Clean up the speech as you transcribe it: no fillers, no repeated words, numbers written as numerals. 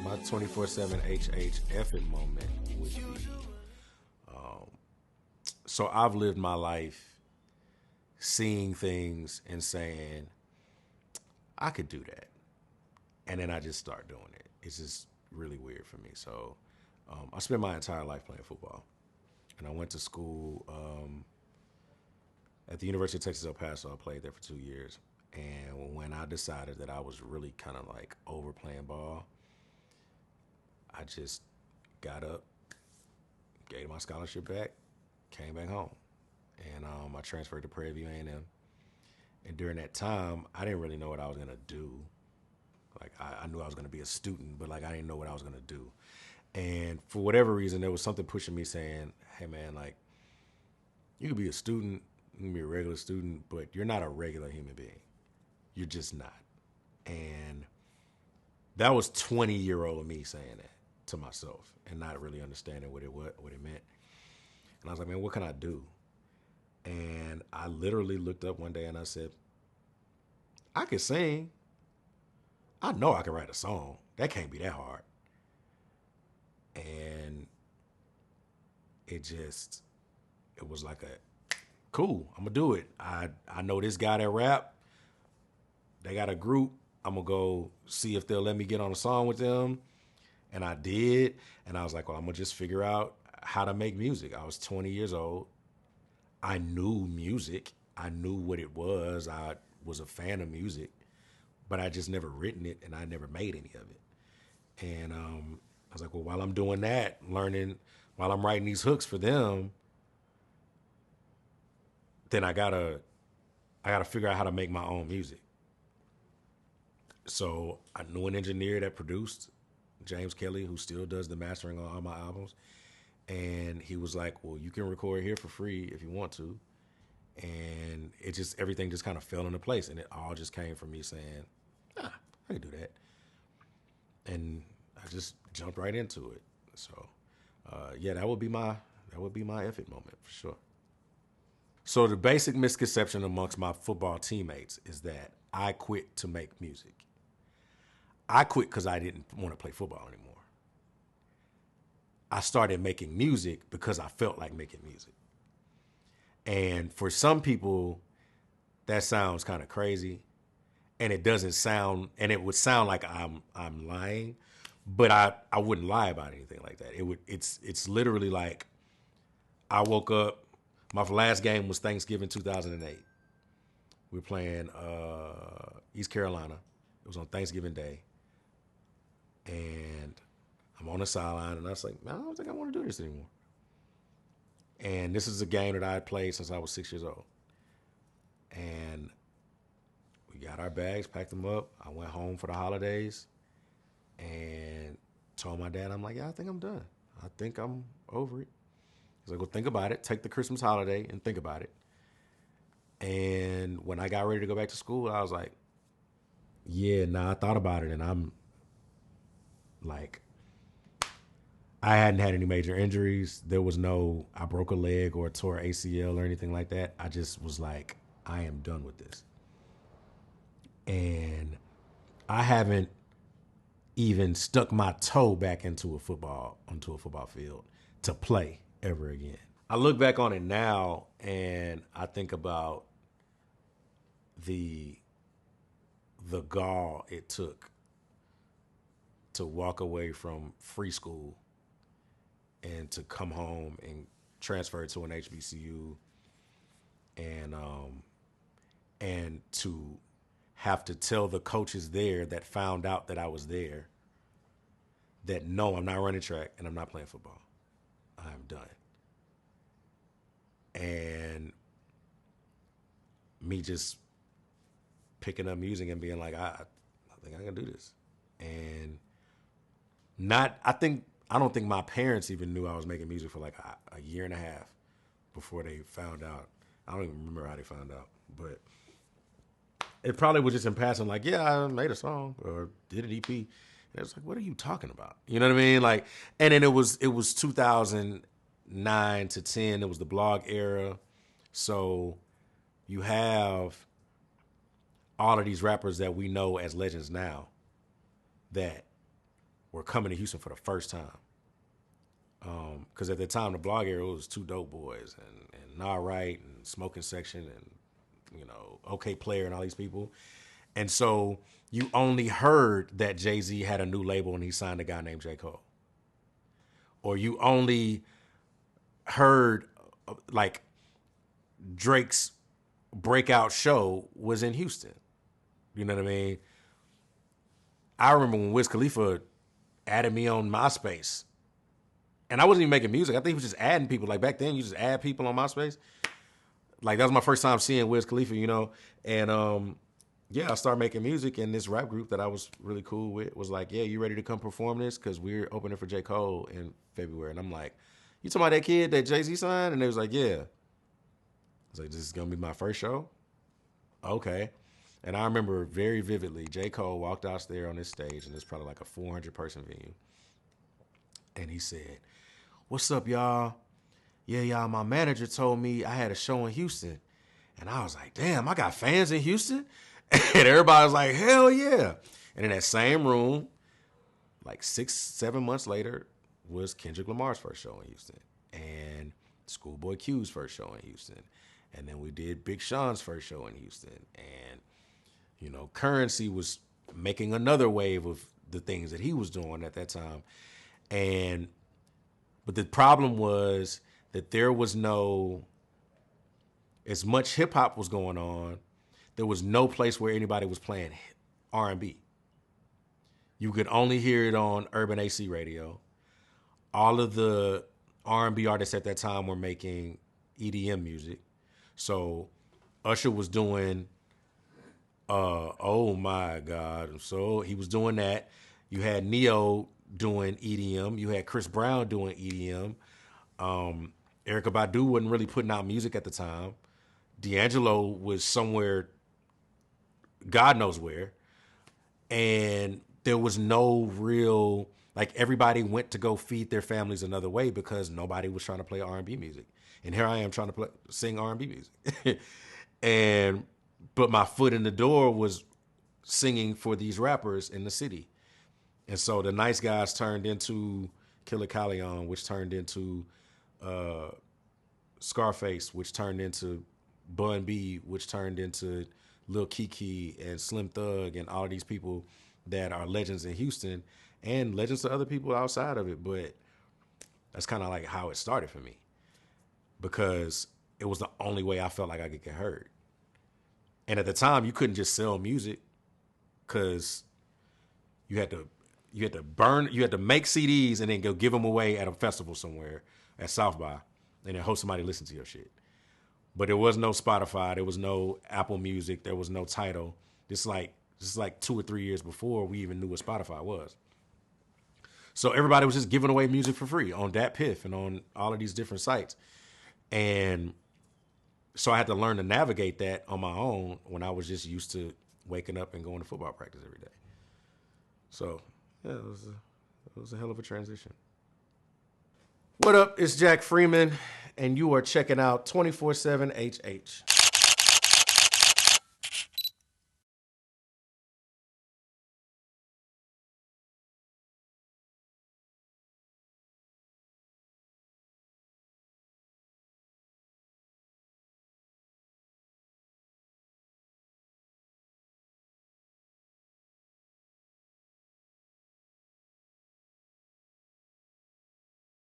My 24/7 HHFing moment would be, so I've lived my life seeing things and saying, I could do that. And then I just start doing it. It's just really weird for me. So I spent my entire life playing football. And I went to school at the University of Texas El Paso. I played there for 2 years. And when I decided that I was really kind of like overplaying ball, I just got up, gave my scholarship back, came back home. And I transferred to Prairie View A&M. And during that time, I didn't really know what I was going to do. Like, I knew I was going to be a student, but, like, I didn't know what I was going to do. And for whatever reason, there was something pushing me saying, hey, man, like, you can be a student, you can be a regular student, but you're not a regular human being. You're just not. And that was 20-year-old me saying that to myself and not really understanding what it meant. And I was like, man, what can I do? And I literally looked up one day and I said, I can sing. I know I can write a song. That can't be that hard. And it was like cool, I'm gonna do it. I know this guy that rap. They got a group. I'm gonna go see if they'll let me get on a song with them. And I did. And I was like, well, I'm gonna just figure out how to make music. I was 20 years old. I knew music. I knew what it was. I was a fan of music, but I just never written it and I never made any of it. And I was like, well, while I'm doing that, learning, while I'm writing these hooks for them, then I gotta figure out how to make my own music. So I knew an engineer that produced, James Kelly, who still does the mastering on all my albums. And he was like, well, you can record here for free if you want to. And everything just kind of fell into place. And it all just came from me saying, I can do that. And I just jumped right into it. So, yeah, that would be my effort moment for sure. So the basic misconception amongst my football teammates is that I quit to make music. I quit because I didn't want to play football anymore. I started making music because I felt like making music. And for some people, that sounds kind of crazy. And it doesn't sound, and it would sound like I'm lying, but I wouldn't lie about anything like that. It's literally like I woke up, my last game was Thanksgiving 2008. We were playing East Carolina. It was on Thanksgiving Day. And I'm on the sideline, and I was like, man, I don't think I want to do this anymore. And this is a game that I had played since I was 6 years old. And we got our bags, packed them up. I went home for the holidays and told my dad, I'm like, yeah, I think I'm done. I think I'm over it. He's like, well, think about it. Take the Christmas holiday and think about it. And when I got ready to go back to school, I was like, yeah, I thought about it, and I'm like, I hadn't had any major injuries. There was no, I broke a leg or tore ACL or anything like that. I just was like, I am done with this. And I haven't even stuck my toe back onto a football field to play ever again. I look back on it now and I think about the gall it took to walk away from free school and to come home and transfer to an HBCU and to have to tell the coaches there that found out that I was there that no, I'm not running track and I'm not playing football. I'm done. And me just picking up music and being like, I think I can do this. And I don't think my parents even knew I was making music for like a year and a half before they found out. I don't even remember how they found out, but it probably was just in passing, like, yeah, I made a song or did an EP. And it was like, what are you talking about? You know what I mean? Like, and then it was 2009 to 10. It was the blog era. So you have all of these rappers that we know as legends now that were coming to Houston for the first time. Because at the time, the blog era, it was Two Dope Boys and Nah Right and Smoking Section and, OK Player and all these people. And so you only heard that Jay-Z had a new label and he signed a guy named J. Cole. Or you only heard, like, Drake's breakout show was in Houston. You know what I mean? I remember when Wiz Khalifa added me on MySpace. And I wasn't even making music. I think he was just adding people. Like back then, you just add people on MySpace. Like that was my first time seeing Wiz Khalifa, And I started making music. And this rap group that I was really cool with was like, yeah, you ready to come perform this? Because we're opening for J. Cole in February. And I'm like, you talking about that kid that Jay-Z signed? And they was like, yeah. I was like, this is going to be my first show? Okay. And I remember very vividly, J. Cole walked out there on this stage, and it's probably like a 400-person venue. And he said, what's up, y'all? Yeah, y'all, my manager told me I had a show in Houston. And I was like, damn, I got fans in Houston? And everybody was like, hell yeah. And in that same room, like 6-7 months later, was Kendrick Lamar's first show in Houston. And Schoolboy Q's first show in Houston. And then we did Big Sean's first show in Houston. And, Currency was making another wave of the things that he was doing at that time. But the problem was that there was as much hip hop was going on, there was no place where anybody was playing R&B. You could only hear it on Urban AC radio. All of the R&B artists at that time were making EDM music. So Usher was doing, oh my God. So he was doing that. You had Neo doing EDM. You had Chris Brown doing EDM. Erykah Badu wasn't really putting out music at the time. D'Angelo was somewhere, God knows where. And there was no real, like everybody went to go feed their families another way because nobody was trying to play R&B music. And here I am trying to sing R&B music. But my foot in the door was singing for these rappers in the city. And so the Nice Guys turned into Killer Callion, which turned into Scarface, which turned into Bun B, which turned into Lil Kiki and Slim Thug and all of these people that are legends in Houston and legends to other people outside of it. But that's kind of like how it started for me because it was the only way I felt like I could get heard. And at the time, you couldn't just sell music because you had to make CDs and then go give them away at a festival somewhere at South by and then hope somebody listen to your shit. But there was no Spotify, there was no Apple Music, there was no Tidal. Just like 2 or 3 years before we even knew what Spotify was. So everybody was just giving away music for free on DatPiff and on all of these different sites. And so I had to learn to navigate that on my own when I was just used to waking up and going to football practice every day. So yeah, it was a hell of a transition. What up? It's Jack Freeman, and you are checking out 24/7 HH.